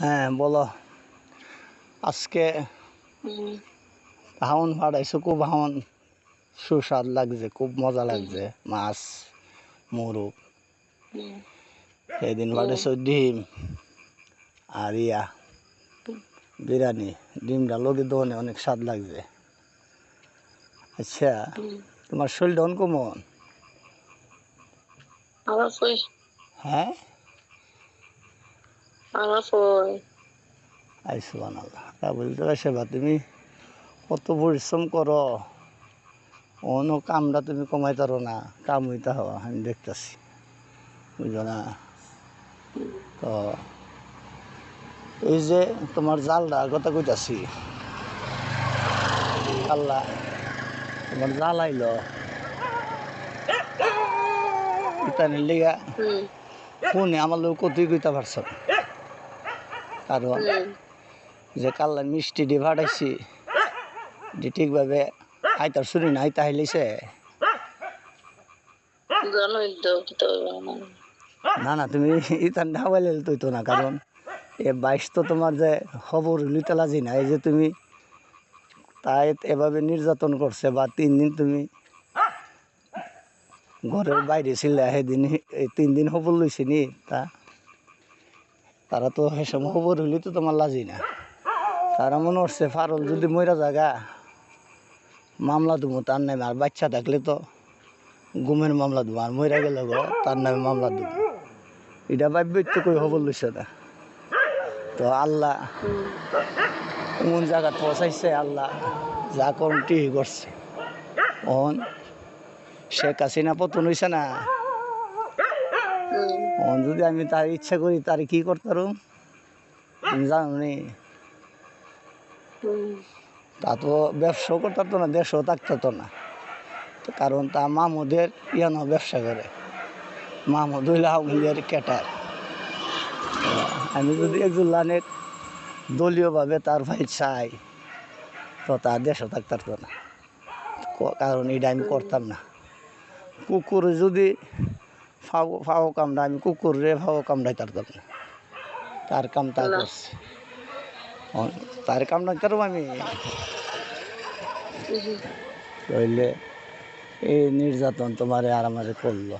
হ্যাঁ বলো। আজকে হাওন ফাটাইছো, খুব হাওন সুস্বাদ লাগছে, খুব মজা লাগছে। মাছ, মুরগ, সেদিন ফাটাইছো ডিম আর বিরিয়ানি। ডিমটা লগে দোনে অনেক স্বাদ লাগছে। আচ্ছা, তোমার শরীরটা কেমন? হ্যাঁ, সুবহানাল্লাহ। তা বলতে সেবা তুমি কত পরিশ্রম করো, অন্য কামটা তুমি কমাই পারো না, কাম হইতে হওয়া আমি দেখতেছি, বুঝলো না? তো এই যে তোমার জালটা কথা কইতাছি, আল্লাহ তোমার জাল আইলো ইতানির লিগা ফোনে আমার লোক কতই কইতে পারছ না। কারণ যে কাল্লা মিষ্টি দিয়ে ভাটাইছি যে ঠিকভাবে আইতার শুনি না, আইতা হাইলেছে না না, তুমি ইতান ঢাবাইলে তৈতো না। কারণ এ বাইশ তো তোমার যে খবর লিতালা জি না, এই যে তুমি তাই এভাবে নির্যাতন করছে, বা 3 দিন তুমি ঘরের বাইরে ছিলে, সেদিন এই 3 দিন খবর লইছি নি, তারা তো সে সময় খবর হইলে তো তোমার লাজি না। তারা মনে হচ্ছে ফারল যদি মরা জায়গা মামলা দেবো তার নামে, আর বাচ্চা থাকলে তো গুমের মামলা দেবো, আর মরা গেলে গো তার নামে মামলা দেবো। এটা ভাববে তো কই খবর লইছে না। তো আল্লাহ কোন জায়গা পৌঁছাইছে, আল্লাহ যা করুন ঠিকই করছে। অন শেখ হাসিনা পতন হইছে না, যদি আমি তার ইচ্ছা করি তার কি করতাম তুমি জানো নি? তা তো ব্যবসাও করতো না, দেশও থাকতো না। কারণ তা মামুদের ইয়ানো ব্যবসা করে, মামুদ হইলে আওয়ামী ক্যাটার। আমি যদি একজন লানের দলীয়ভাবে তার ভাই চাই, তো তার দেশও থাকতো না। কারণ এটা আমি করতাম না। কুকুর যদি ফাও কামড়া, আমি কুকুরে ফাও কামড়াই পারতাম না। তার কাম তা করছে, তার কাম না করবো আমি। রইলে এই নির্যাতন তোমারে আর আমারে করলো,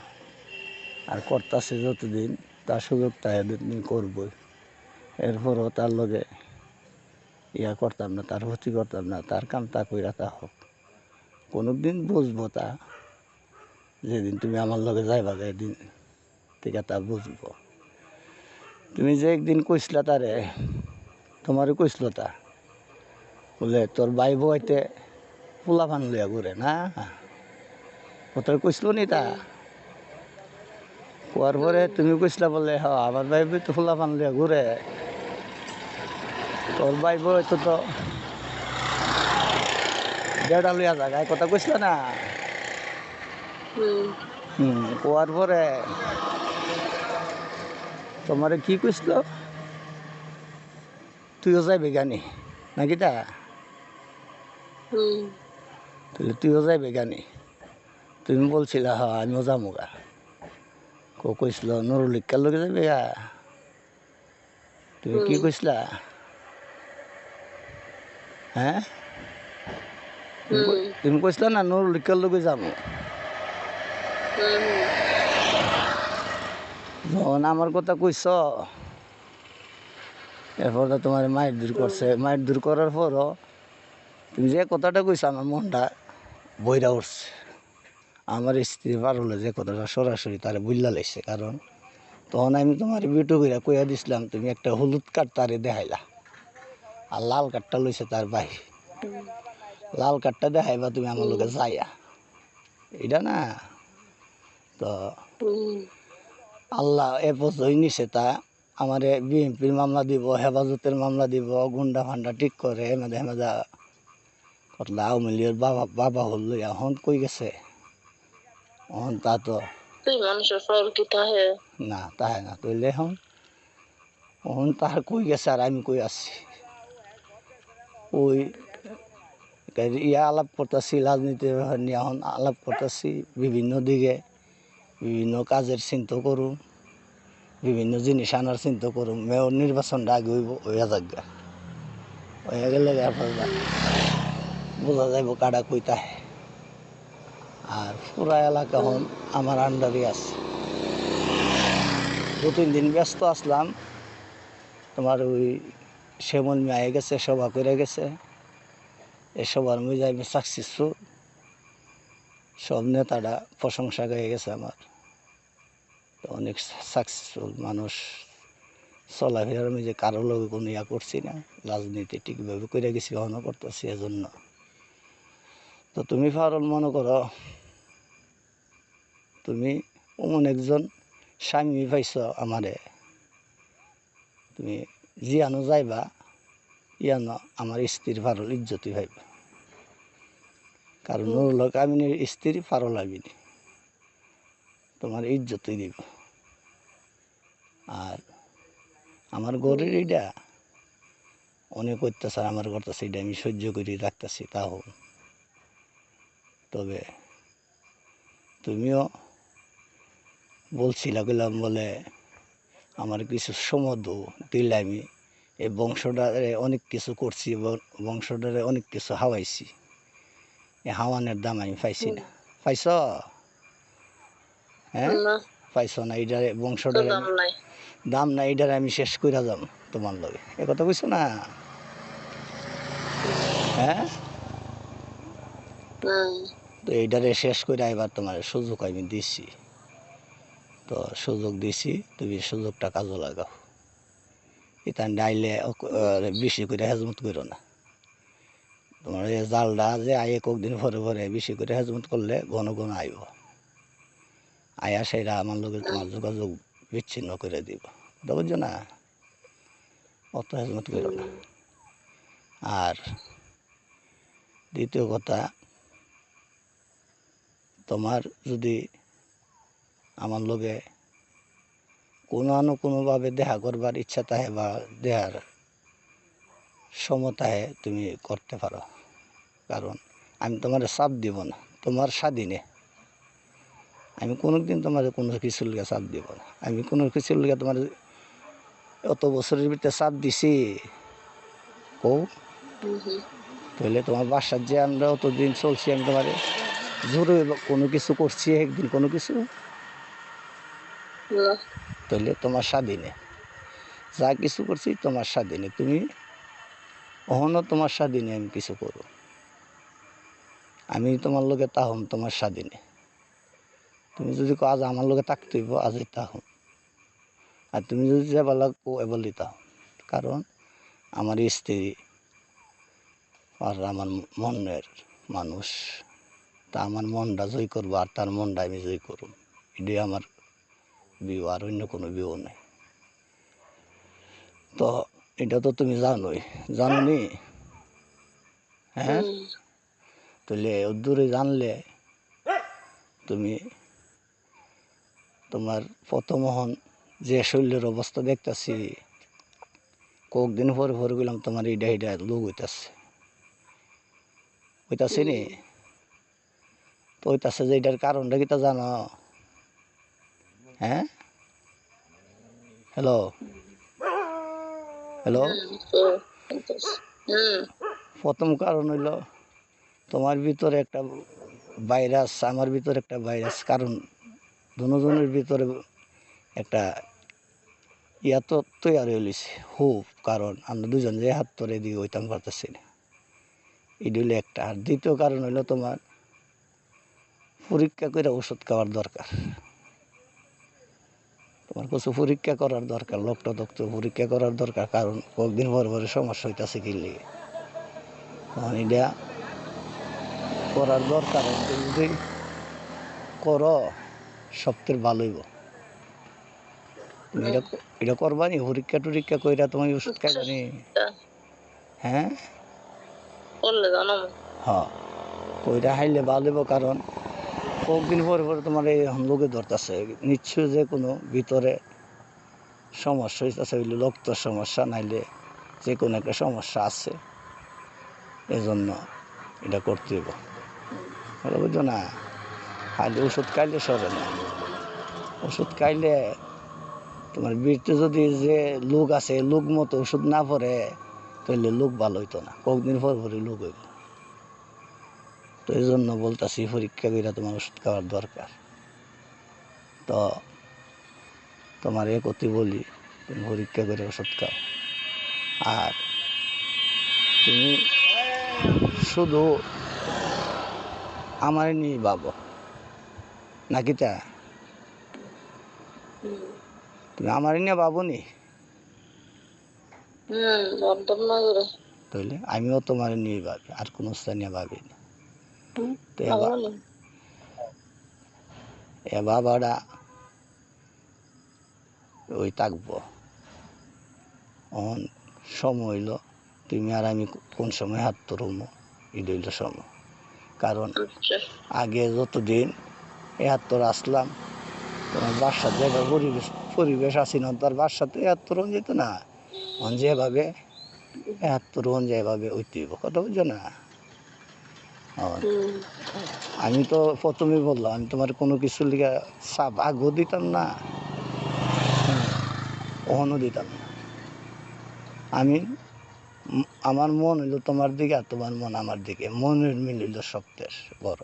আর করতেছে যতদিন তার সুযোগ তাই দিন করবই। এরপরও তার লগে ইয়া করতাম না, তার ক্ষতি করতাম না, তার কাম তা কইরা তা হোক। কোনো দিন বুঝবো তা, যেদিন তুমি আমার লগে যাইবা, যেদিন থেকে তা বুঝবো। তুমি যে একদিন কইসলা তারে, তোমারও কইসল তা বলে তোর ভাই বইতে পোলা পান লইয়া ঘুরে না, ওটার কইসল নি তা? কোয়ার পরে তুমি কইসলা বলে হ আমার ভাই বই তো পোলা পান লইয়া ঘুরে, তোর ভাই বই তো দেড়া লইয়া জায়গায় কথা কইসলা না? কোয়ার পরে তোমারে কি কইসল, তুইও যাইবে গানি নাকি তা? তাহলে তুইও যাইবে গানি, তুমি বলছিলা হ আমিও যাবো গা। কইসল নুরুলিকার লগে যাবে গা, তুমি কি কইসলা? হ্যাঁ, তুমি কইসলা না নুরুলিকার লগে যাবো। যখন আমার কথা কইস, এরপর তো তোমার মায়ের দূর করছে। মায়ের দূর করার পরও তুমি যে কথাটা কইছো আমার মনটা বইরা উঠছে। আমার স্ত্রী পারলে যে কথাটা সরাসরি তারে বুঝলা লাগছে। কারণ তখন আমি তোমার বিটু কইরা কইয়া দিছিলাম, তুমি একটা হলুদ কার্ড তারে দেখাইলা, আর লাল কার্ডটা লইছে তার ভাই। লাল কার্ডটা দেখাইবা তুমি আমার লোকে যাইয়া, এটা না? তো আল্লাহ এ পর্যন্ত নিছে তা আমার বিএনপির মামলা দিব, হেফাজতের মামলা দিব, গুন্ডা ফান্ডা ঠিক করে হেমাদা হেমাদা কতলা আওয়ামী লীগের বাবা হল এখন কই গেছে? এখন তা তো না, তাহে না তৈলে এখন তাহার কই গেছে আর আমি কই আছি। ওই ইয়া আলাপ করতেছি, রাজনীতির ব্যাপার নিয়ে এখন আলাপ করতেছি, বিভিন্ন দিকে বিভিন্ন কাজের চিন্তা করুন। বিভিন্ন জিনিস আনার চিন্তা করুম। মেয়র নির্বাচনটা আগে হইয়া যাক, হয়ে গেলে বোঝা যাইব কাটা কইতা। আর পুরা এলাকা হন আমার আন্ডারই আছে। 2-3 দিন ব্যস্ত আসলাম, তোমার ওই শ্যামল মেয়ে গেছে, সভা করে গেছে। এই সবার মধ্যে আমি সাকসেসফুল, সব নেতারা প্রশংসা হয়ে গেছে আমার। তো অনেক সাকসেসফুল মানুষ, চলাফেরার মধ্যে কারো লগে কোনো ইয়া করছি না, রাজনীতি ঠিকভাবে করে গেছি, এখনও করতেছি। এজন্য তো তুমি ফারুল মনে করো তুমি এমন একজন স্বামী পাইছ আমারে, তুমি জিয়ানো যাইবা ইয়ানো আমার স্ত্রীর ফারুল ইজ্জতি ভাইবা। কারণ নুরুল হক আমিনের স্ত্রী ফারুল আমিন তোমার ইজ্জতই দিব। আর আমার গরির এইটা অনেক অত্যাচার আমার করতেছে, এটা আমি সহ্য করে রাখতেছি। তাও তবে তুমিও বলছিলা গেলাম বলে আমার কিছু সমধ দিলে, আমি এই বংশটারে অনেক কিছু করছি, বংশটারে অনেক কিছু হাওয়াইছি। এই হাওয়ানের দাম আমি পাইছি না। পাইছ? হ্যাঁ, পাইছ না? এইটারে বংশটারে দাম নাই, এটারে আমি শেষ করে যাম তোমার লগে। এ কথা কইছো না? হ্যাঁ, তো এইটারে শেষ করে এবার তোমার সুযোগ আমি দিছি। তো সুযোগ দিছি, তুমি সুযোগটা কাজে লাগাও। এটা ডাইলে বেশি করে হেজমত করো না। তোমার এই জালটা যে আয়ে কয়েকদিন পরে পরে বেশি করে হেজমত করলে ঘন ঘন আইব, আয়া সেরা আমার লোকের তোমার যোগাযোগ বিচ্ছিন্ন করে দিব। কথা বুঝছো না? অত হেজমত করো না। আর দ্বিতীয় কথা, তোমার যদি আমার লগে কোনো না কোনোভাবে দেখা করবার ইচ্ছা থাকে বা দেহার সমতায় তুমি করতে পারো। কারণ আমি তোমার চাপ দিব না, তোমার স্বাধীনে। আমি কোনোদিন তোমার কোনো কিছুর লিগে চাপ দিব না। আমি কোনো কিছুর লিগে তোমার অত বছরের ভিতরে চাপ দিছি কৌ? তাহলে তোমার বাসার যে আমরা অতদিন চলছি, আমি তোমার জোরে কোনো কিছু করছি একদিন কোনো কিছু? তাহলে তোমার স্বাধীনে যা কিছু করছি তোমার স্বাধীনে, তুমি অহনও তোমার স্বাধীনে আমি কিছু করো। আমি তোমার লোকে তাহম তোমার স্বাধীনে। তুমি যদি আজ আমার লোকে থাকতে হইব, আজই তাহম। আর তুমি যদি যাবার লাগবো বলি তাহম। কারণ আমার স্ত্রী আর আমার মনের মানুষ, তা আমার মনটা জয় করবো আর তার মনটা আমি জয় করব। এটাই আমার বিয়ে, আর অন্য কোনো বিয়ে নেই। তো এটা তো তুমি জানোই, জানো নি? হ্যাঁ, তাহলে দূরে জানলে তুমি তোমার প্রথমহন যে শরীরের অবস্থা দেখতেছি, কয়েকদিন পরে পরে গেলাম তোমার এইটা এইটা লোক হইতাছে নি? তো হইতাছে যে এটার কারণটা কি তা জানো? হ্যাঁ, হ্যালো হ্যালো, প্রথম কারণ হইল তোমার ভিতরে একটা ভাইরাস, আমার ভিতরে একটা ভাইরাস। কারণ দুজনের ভিতরে একটা ইয়া তো তৈরি হয়েছে খুব। কারণ আমরা দুজন যে হাত ধরে দিয়ে হইতাম পারতেছি না, এটা হইলো একটা। আর দ্বিতীয় কারণ হইলো তোমার পরীক্ষা করে ওষুধ খাওয়ার দরকার। তোমার কিছু পরীক্ষা করার দরকার, লোকটা ডক্টর পরীক্ষা করার দরকার। কারণ কয়েকদিন পরে পরে সমস্যা হইতেছে কিনলে এটা করার দরকার। যদি করো সবথেকে ভালো হইব। তুমি এটা করবা নি? পরীক্ষা টরীক্ষা কইরা তুমি ওষুধ খাইবা নি? হ্যাঁ, হ্যাঁ, কইরা খাইলে ভালো হইব। কারণ কয়েকদিন পরে পরে তোমার এই লোকে ধরতেছে, নিশ্চয় যে কোনো ভিতরে সমস্যা হইতেছে, হইলে রক্ত সমস্যা, নাইলে যে কোনো একটা সমস্যা আছে। এজন্য এটা করতে হইব, বুঝছো না? খাইলে ওষুধ খাইলে সরে না। ওষুধ খাইলে তোমার বীরতে যদি যে লোক আছে লোক মতো ওষুধ না পড়ে তাহলে লোক ভালো হইতো না, কয়েকদিন পর পরই লোক হইব। তো এই জন্য বলতেছি পরীক্ষা করে তোমার ওষুধ খাওয়ার দরকার। তো তোমার এ কথা বলি, তুমি পরীক্ষা করে ওষুধ খাও। আর তুমি শুধু আমার নিয়ে ভাবো নাকি তা? তুমি আমার নিয়ে ভাবো নি? তাহলে আমিও তোমার নিয়ে ভাবি, আর কোনো স্থানীয় ভাবি না। তো এ বাবাটা ওই থাকবো অন সময় হইল, তুমি আর আমি কোন সময় হাত ধরবো এটা হইল সময়। কারণ আগে যতদিন এ হাত তোর আসলাম, তোমার বাসার যেভাবে পরিবেশ আসি না, তার বাসাতে এ হাত তোরণ যেত না, যেভাবে এ হাত তোরণ যেভাবে ঐতিহ্য কথা বুঝছো না। আমি তো প্রথমেই বললাম আমি তোমার কোনো কিছু লিখে চাপ আগেও দিতাম না, ওহনও দিতাম না। আমি আমার মন হইলো তোমার দিকে আর তোমার মন আমার দিকে, মনের মিল হইলো সবচেয়ে বড়।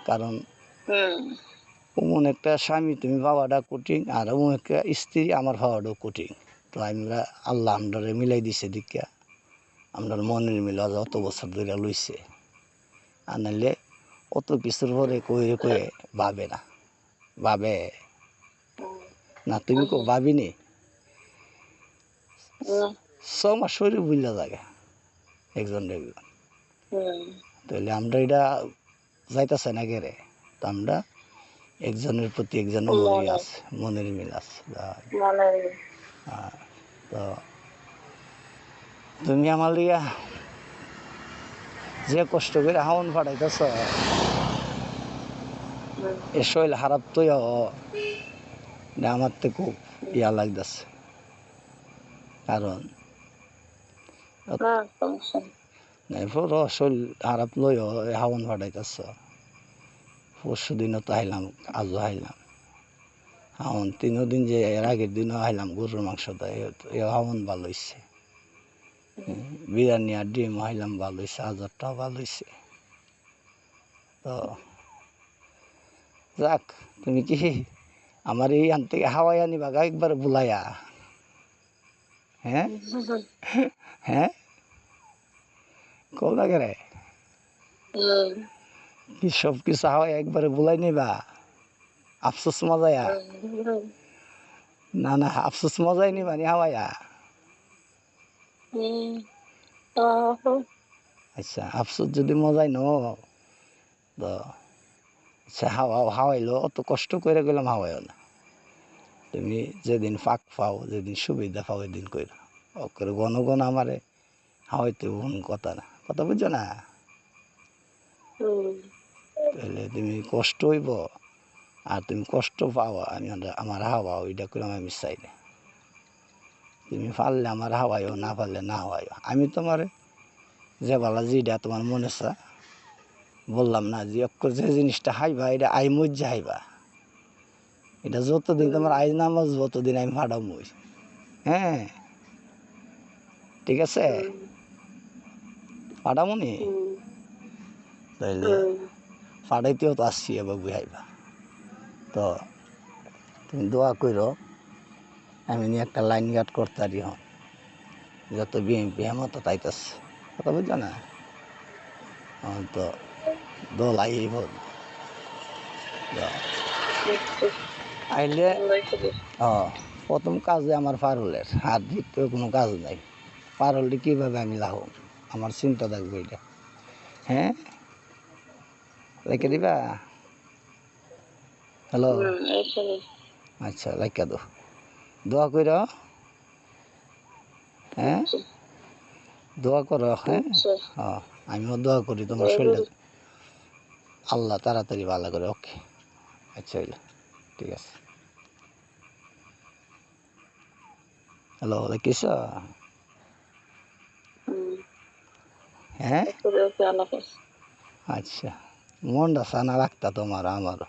কারণ এমন একটা স্বামী তুমি পাওয়াটা কঠিন, আর এমন একটা স্ত্রী আমার পাওয়াটাও কঠিন। তো আমরা আল্লাহ আমরা মিলাই দিছে দীক্ষা, আমরা মনের মিল অত বছর ধরে লইছে। আর নাহলে অত কিছুর পরে কয়ে কয়ে ভাবে না, ভাবে না। তুমি কো ভাবিনি 6 মাস শরীর বুঝলা জায়গা একজন একজন। তাহলে আমরা এটা যাইতেছে না গেরে। তো আমরা একজনের প্রতি একজনের মনে আছে, মনের মিল আছে। তো তুমি আমার লিয়া যে কষ্ট করে হাওন ফাটাইতেছ, এ শৈল খারাপ তো আমার তো খুব ইয়া লাগতেছে। কারণ শৈল খারাপ লই হাওন ফাটাইতেছ। পরশু দিনও তো আইলাম, আজও আইলাম হাওন, 3 দিন যে এর আগের দিনও আইলাম গরুর মাংসটা, এ হাওন ভালো হয়েছে। বিরিয়ানি আর ডিম আইলাম ভালো হয়েছে, আজারটাও ভালো হয়েছে। তো যাক, তুমি কি আমার এই আন থেকে হাওয়াই আনিবা গা একবার বুলাইয়া? হ্যাঁ হ্যাঁ, কল লাগে রে কি সব কিছু হাওয়াই একবারে বুলাই নিবা? আফসোস মজায়া? না না, আফসোস মজাই নিবা নি হাওয়াইয়া? আচ্ছা, আফসোস যদি মজাই ন, তো আচ্ছা হাওয়াইলো, অত কষ্ট করে গেলাম হাওয়াইও না। তুমি যেদিন ফাঁক পাও, যেদিন সুবিধা পাও এদিন কইরা, অকরে ঘন ঘন আমারে হাওয়াইতে কথা না, কথা বুঝছো না? তাহলে তুমি কষ্ট হইব, আর তুমি কষ্ট পাও আমি আমার হাওয়াও, এটা করে আমি চাই না। তুমি পারলে আমার হাওয়াইও, না পারলে না হাওয়াইও। আমি তোমার যে বালা যেটা তোমার মনে চা বললাম না, যে অক্ষর যে জিনিসটা হাইবা এটা আই মজ্জা হাইবা। এটা যতদিন তোমার আই নামাজ যতদিন আমি ফাটামই। হ্যাঁ ঠিক আছে, ফাটামনি। তাইলে ফাটাইতেও তো আসছি এবার বুঝাইবা। তো তুমি দোয়া করো আমি নিয়ে একটা লাইন গার্ড করতে পারি হন, যত বিএমপি মতো তাইতেছে, কথা বুঝছো না? তো দল আইই বল আইলে প্রথম কাজে আমার পারুলের, আর দ্বিতীয় কোনো কাজ নাই। পারুলটি কীভাবে আমি লাভ আমার চিন্তা থাকবে এটা। হ্যাঁ লেখে দিবা? হ্যালো, আচ্ছা লেখা দো, দোয়া কর। হ্যাঁ দোয়া করো। হ্যাঁ আমিও দোয়া করি তোমার শরীরটা আল্লাহ তাড়াতাড়ি ভালো করে। ওকে আচ্ছা হইলো, ঠিক আছে। হ্যালো লেখিস? হ্যাঁ আচ্ছা, মনটা সানা রাখতা তোমার আমারও।